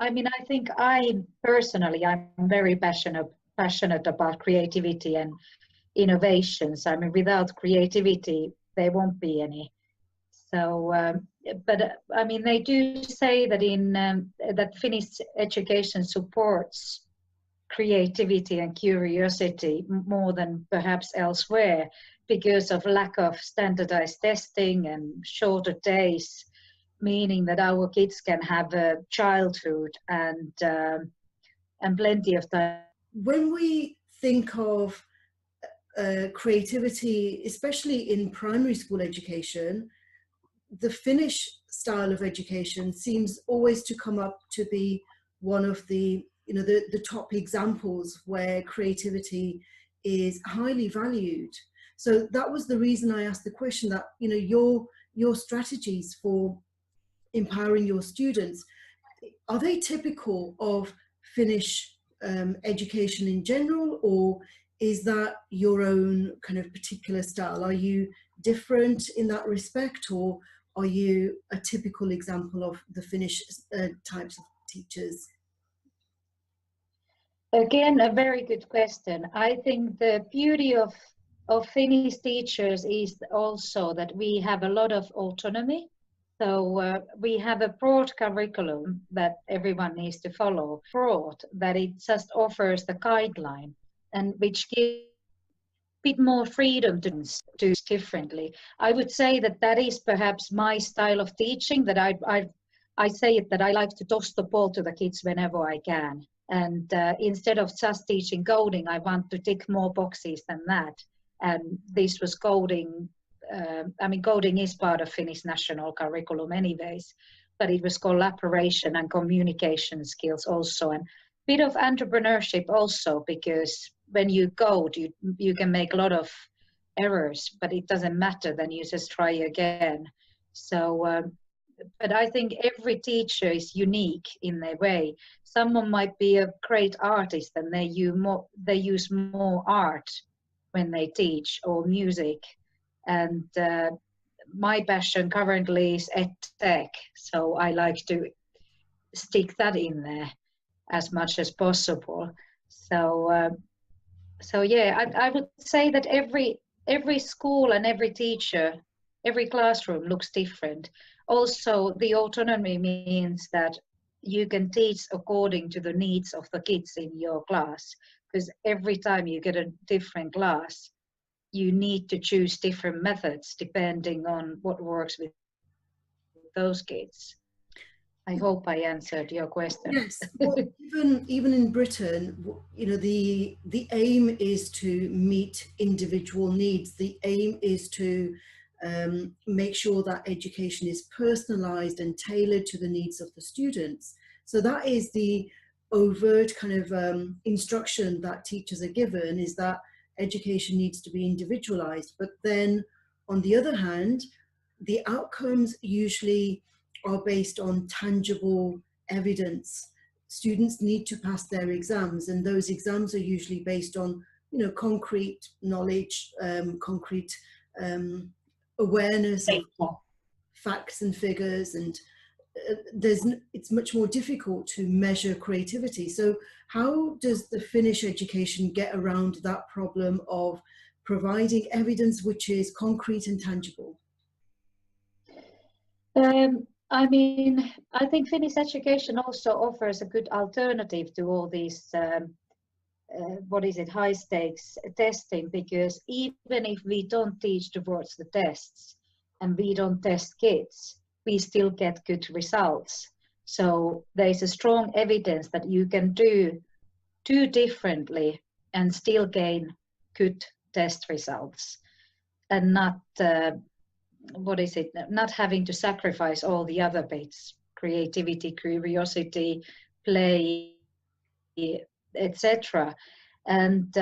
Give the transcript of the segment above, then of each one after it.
I mean, I think I'm very passionate about creativity and innovations. I mean, without creativity, there won't be any. So, but I mean, they do say that that Finnish education supports creativity and curiosity more than perhaps elsewhere because of lack of standardized testing and shorter days, meaning that our kids can have a childhood and plenty of time. When we think of creativity, especially in primary school education, the Finnish style of education seems always to come up to be one of the the top examples where creativity is highly valued. So that was the reason I asked the question that your strategies for empowering your students, are they typical of Finnish education in general, or is that your own kind of particular style? Are you different in that respect, or are you a typical example of the Finnish types of teachers? Again, a very good question. I think the beauty of Finnish teachers is also that we have a lot of autonomy. So we have a broad curriculum that everyone needs to follow, broad, that it just offers the guideline and which gives a bit more freedom to do differently. I would say that that is perhaps my style of teaching, that I say it that I like to toss the ball to the kids whenever I can. And instead of just teaching coding, I want to tick more boxes than that. And this was coding. I mean, coding is part of Finnish national curriculum anyways, but it was collaboration and communication skills also, and a bit of entrepreneurship also, because when you code, you can make a lot of errors, but it doesn't matter, then you just try again. So, but I think every teacher is unique in their way. Someone might be a great artist and they use more art when they teach, or music. And my passion currently is EdTech, so I like to stick that in there as much as possible. So, so yeah, I would say that every school and every teacher, every classroom looks different. Also, the autonomy means that you can teach according to the needs of the kids in your class, because every time you get a different class, you need to choose different methods depending on what works with those kids. I hope I answered your question. Yes, well, even in Britain, the aim is to meet individual needs. The aim is to make sure that education is personalized and tailored to the needs of the students. So that is the overt kind of instruction that teachers are given, is that education needs to be individualized. But then on the other hand, the outcomes usually are based on tangible evidence. Students need to pass their exams, and those exams are usually based on concrete knowledge, concrete awareness of facts and figures, and it's much more difficult to measure creativity. So how does the Finnish education get around that problem of providing evidence which is concrete and tangible? I mean, I think Finnish education also offers a good alternative to all these, high stakes testing, because even if we don't teach towards the tests and we don't test kids, we still get good results. So there's a strong evidence that you can do differently and still gain good test results, and not not having to sacrifice all the other bits: creativity, curiosity, play, etc. And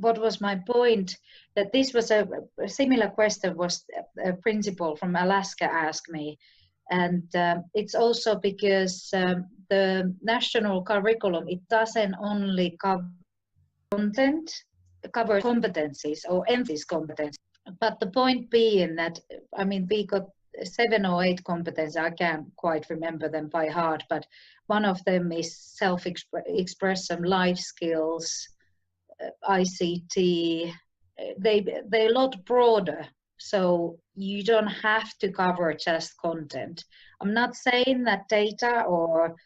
what was my point? That this was a similar question was a principal from Alaska asked me, and it's also because the national curriculum, it doesn't only cover content, it covers competencies or emphasis competence. But the point being that, I mean, we got 7 or 8 competencies. I can't quite remember them by heart, but one of them is self-expression, life skills, ICT. They're a lot broader, so you don't have to cover just content. I'm not saying that data or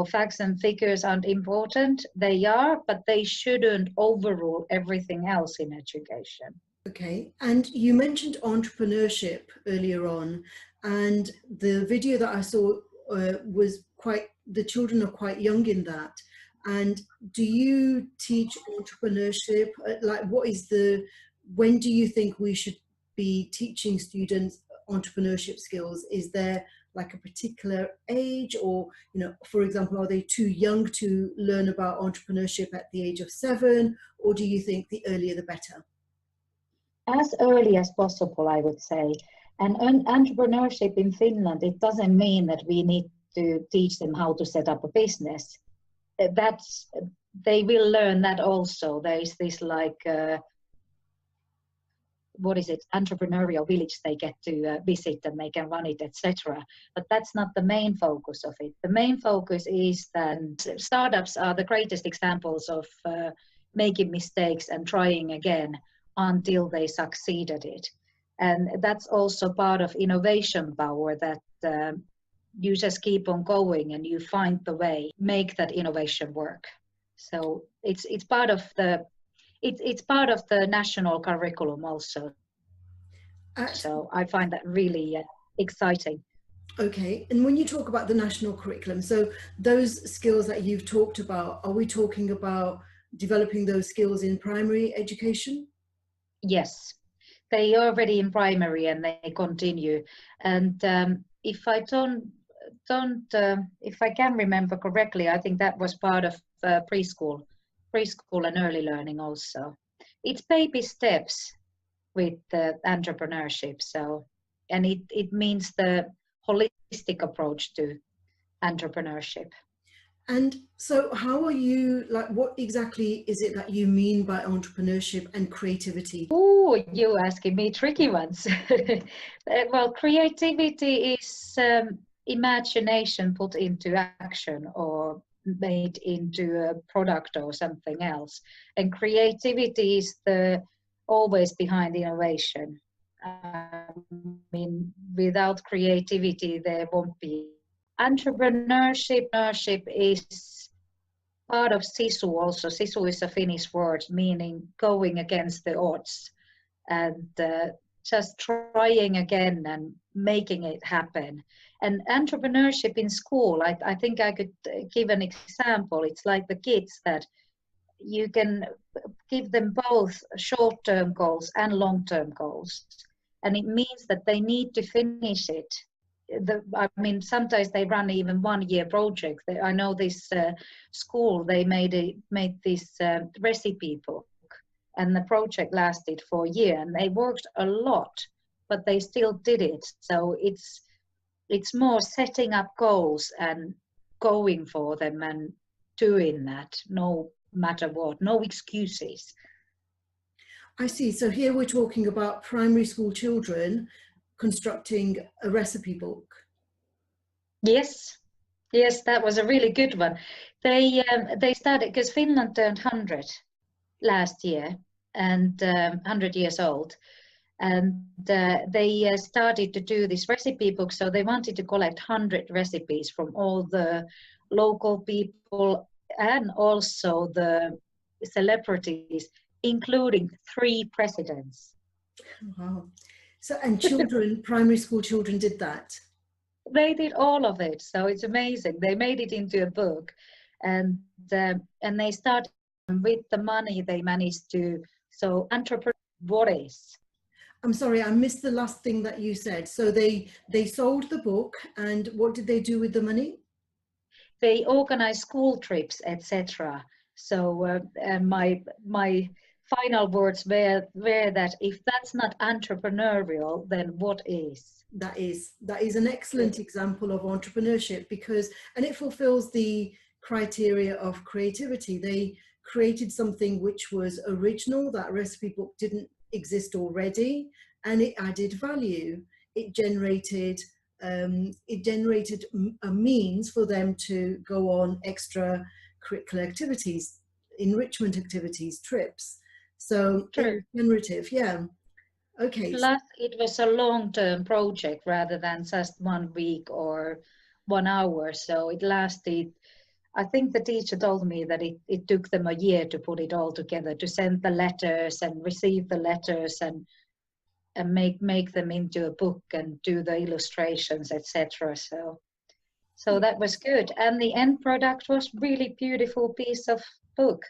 facts and figures aren't important. They are, but they shouldn't overrule everything else in education. Okay, and you mentioned entrepreneurship earlier on, and the video that I saw was the children are quite young in that. And do you teach entrepreneurship? Like, when do you think we should be teaching students entrepreneurship skills? Is there like a particular age, or, for example, are they too young to learn about entrepreneurship at the age of 7, or do you think the earlier the better? As early as possible, I would say. And entrepreneurship in Finland, it doesn't mean that we need to teach them how to set up a business. They will learn that also. There is this entrepreneurial village they get to visit, and they can run it, etc. But that's not the main focus of it. The main focus is that startups are the greatest examples of making mistakes and trying again until they succeed at it. And that's also part of innovation power, that you just keep on going and you find the way, make that innovation work. So it's part of the national curriculum also. So I find that really exciting. Okay, and when you talk about the national curriculum, so those skills that you've talked about, are we talking about developing those skills in primary education? Yes, they are already in primary and they continue. And if I can remember correctly, I think that was part of preschool and early learning also. It's baby steps with entrepreneurship. So, and it means the holistic approach to entrepreneurship. And so how are you, what exactly is it that you mean by entrepreneurship and creativity? Oh, you asking me tricky ones. Well, creativity is imagination put into action or made into a product or something else. And creativity is always behind innovation. I mean, without creativity, there won't be. Entrepreneurship is part of sisu also. Sisu is a Finnish word meaning going against the odds and just trying again and making it happen. And entrepreneurship in school, I think I could give an example. It's like the kids that you can give them both short-term goals and long-term goals. And it means that they need to finish it. I mean, sometimes they run even 1-year projects. I know this school, they made this recipe book, and the project lasted for a year, and they worked a lot, but they still did it. So it's more setting up goals and going for them and doing that, no matter what, no excuses. I see. So here we're talking about primary school children constructing a recipe book. Yes, that was a really good one. They started because Finland turned 100 last year, and 100 years old, and they started to do this recipe book. So they wanted to collect 100 recipes from all the local people and also the celebrities, including 3 presidents. Wow. So, and children, primary school children did that? They did all of it. So it's amazing. They made it into a book, and they started with the money they managed to. So entrepreneur, what is? I'm sorry, I missed the last thing that you said. So they sold the book, and what did they do with the money? They organized school trips, etc. So my final words were that if that's not entrepreneurial, then what is? That is an excellent example of entrepreneurship, and it fulfills the criteria of creativity. They created something which was original. That recipe book didn't exist already, and it added value. it generated a means for them to go on extra curricular activities, enrichment activities, trips. So it True. was generative, yeah. Okay. Plus, it was a long-term project rather than just 1 week or 1 hour. So it lasted. I think the teacher told me that it took them a year to put it all together, to send the letters and receive the letters and make them into a book and do the illustrations, etc. So that was good. And the end product was really beautiful piece of book.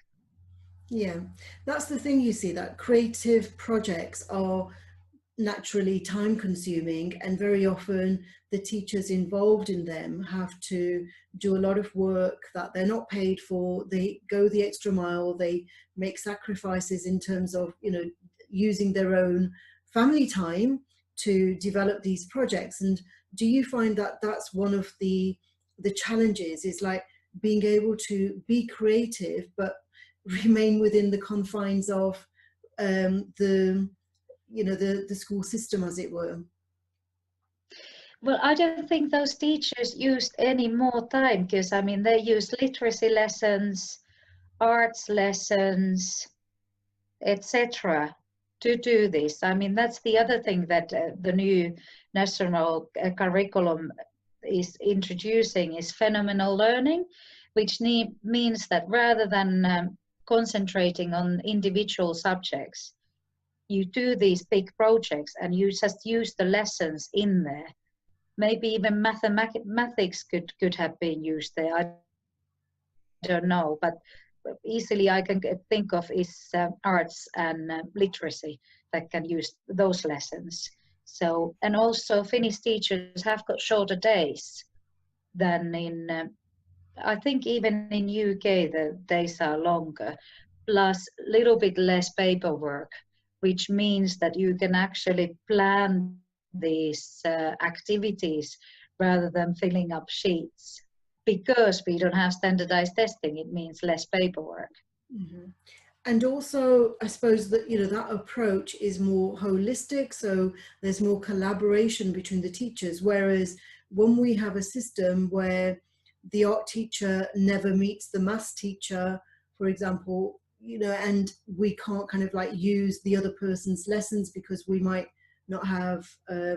Yeah, that's the thing, you see, that creative projects are naturally time consuming, and very often the teachers involved in them have to do a lot of work that they're not paid for. They go the extra mile, they make sacrifices in terms of, you know, using their own family time to develop these projects. And do you find that that's one of the challenges, is like being able to be creative but remain within the confines of the, you know, the school system, as it were? Well, I don't think those teachers used any more time, because I mean they used literacy lessons, arts lessons, etc. to do this. I mean that's the other thing that the new national curriculum is introducing is phenomenal learning, which means that rather than concentrating on individual subjects, you do these big projects and you just use the lessons in there. Maybe even mathematics could have been used there. I don't know, but easily I can think of is arts and literacy that can use those lessons. So, and also Finnish teachers have got shorter days than in, I think even in UK the days are longer, plus a little bit less paperwork, which means that you can actually plan these activities rather than filling up sheets. Because we don't have standardized testing, it means less paperwork. Mm-hmm. And also, I suppose that, you know, that approach is more holistic, so there's more collaboration between the teachers. Whereas when we have a system where the art teacher never meets the maths teacher, for example, you know, and we can't kind of like use the other person's lessons because we might not have, I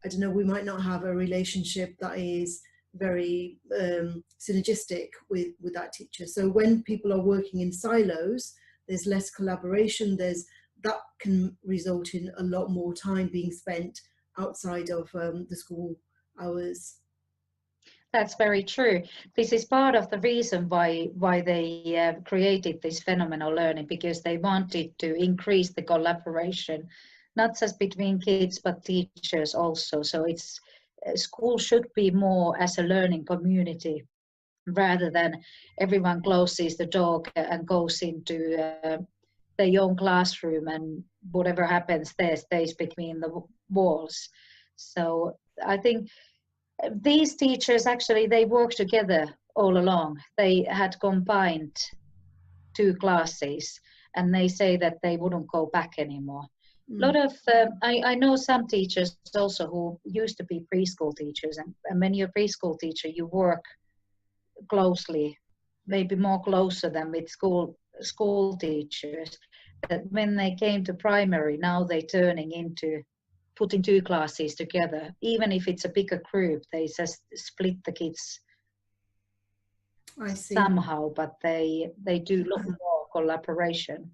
don't know, we might not have a relationship that is very synergistic with that teacher. So when people are working in silos, there's less collaboration. That can result in a lot more time being spent outside of the school hours. That's very true. This is part of the reason why they created this phenomenal learning, because they wanted to increase the collaboration, not just between kids but teachers also. So it's school should be more as a learning community rather than everyone closes the door and goes into their own classroom, and whatever happens there stays between the walls. So I think these teachers actually they worked together all along. They had combined 2 classes, and they say that they wouldn't go back anymore. A lot of I know some teachers also who used to be preschool teachers, and when you're a preschool teacher you work closely, maybe more closer than with school teachers, that when they came to primary now they're turning into putting 2 classes together. Even if it's a bigger group, they just split the kids I see. somehow, but they do look more collaboration.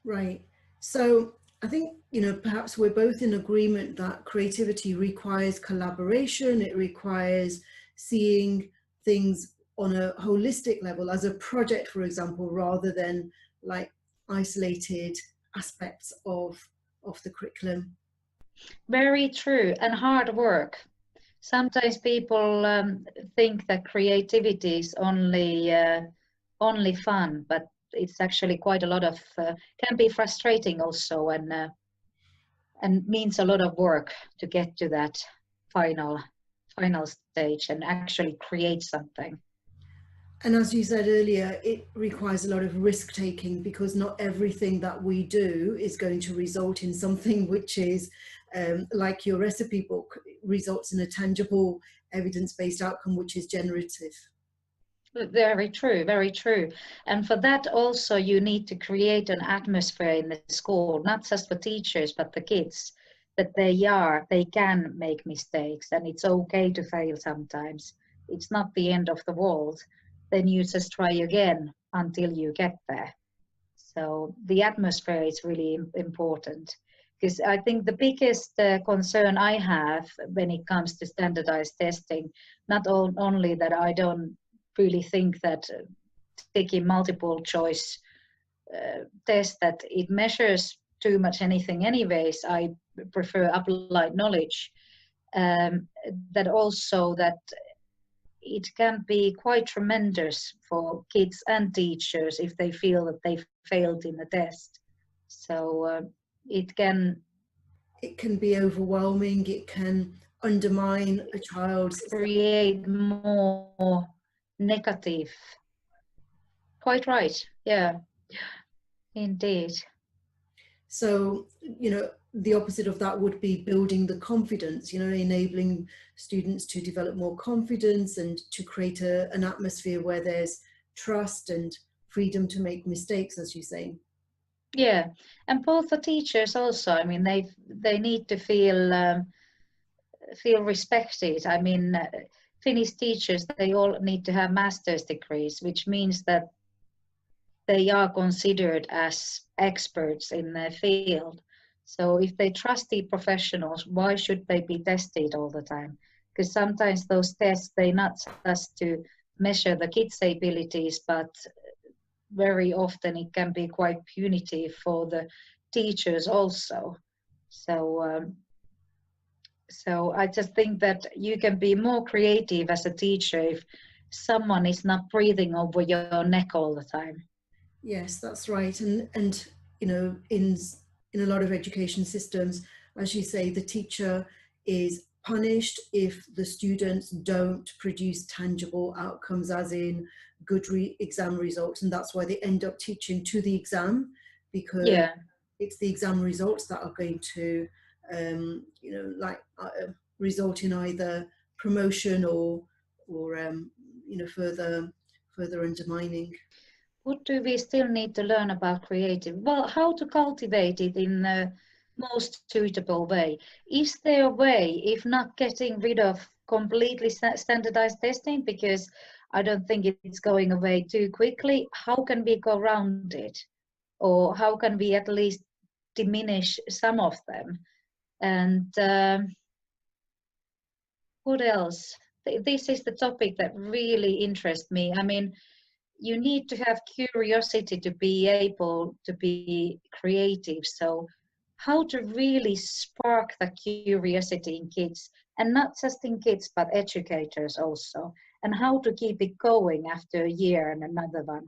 Right. So I think, you know, perhaps we're both in agreement that creativity requires collaboration. It requires seeing things on a holistic level as a project, for example, rather than like isolated aspects of the curriculum. Very true, and hard work. Sometimes people think that creativity is only fun, but it's actually quite a lot of can be frustrating also, and means a lot of work to get to that final stage and actually create something. And as you said earlier, it requires a lot of risk taking, because not everything that we do is going to result in something which is like your recipe book, results in a tangible evidence-based outcome, which is generative. Very true, very true. And for that also you need to create an atmosphere in the school, not just for teachers, but the kids, that they can make mistakes and it's okay to fail sometimes. It's not the end of the world. Then you just try again until you get there. So the atmosphere is really important. Because I think the biggest concern I have when it comes to standardized testing, not only that I don't really think that taking multiple choice test that it measures too much anything anyways. I prefer applied knowledge. That also that it can be quite tremendous for kids and teachers if they feel that they failed in the test. So it can be overwhelming. It can undermine a child's create more negative. Quite right. Yeah, indeed. So, the opposite of that would be building the confidence, enabling students to develop more confidence and to create an atmosphere where there's trust and freedom to make mistakes, as you say. Yeah, and both the teachers also. I mean, they need to feel respected. I mean, Finnish teachers, they all need to have master's degrees, which means that they are considered as experts in their field. So if they trusted professionals, why should they be tested all the time? Because sometimes those tests, they're not just to measure the kids' abilities, but very often it can be quite punitive for the teachers also. So I just think that you can be more creative as a teacher if someone is not breathing over your neck all the time. Yes, that's right. And in a lot of education systems, as you say, the teacher is punished if the students don't produce tangible outcomes, as in good exam results, and that's why they end up teaching to the exam, because it's the exam results that are going to result in either promotion or further undermining. What do we still need to learn about creative? Well, how to cultivate it in the most suitable way. Is there a way, if not getting rid of completely standardized testing, because I don't think it's going away too quickly, how can we go around it? Or how can we at least diminish some of them? And what else? This is the topic that really interests me. I mean, you need to have curiosity to be able to be creative. So how to really spark the curiosity in kids, and not just in kids, but educators also, and how to keep it going after a year and another one.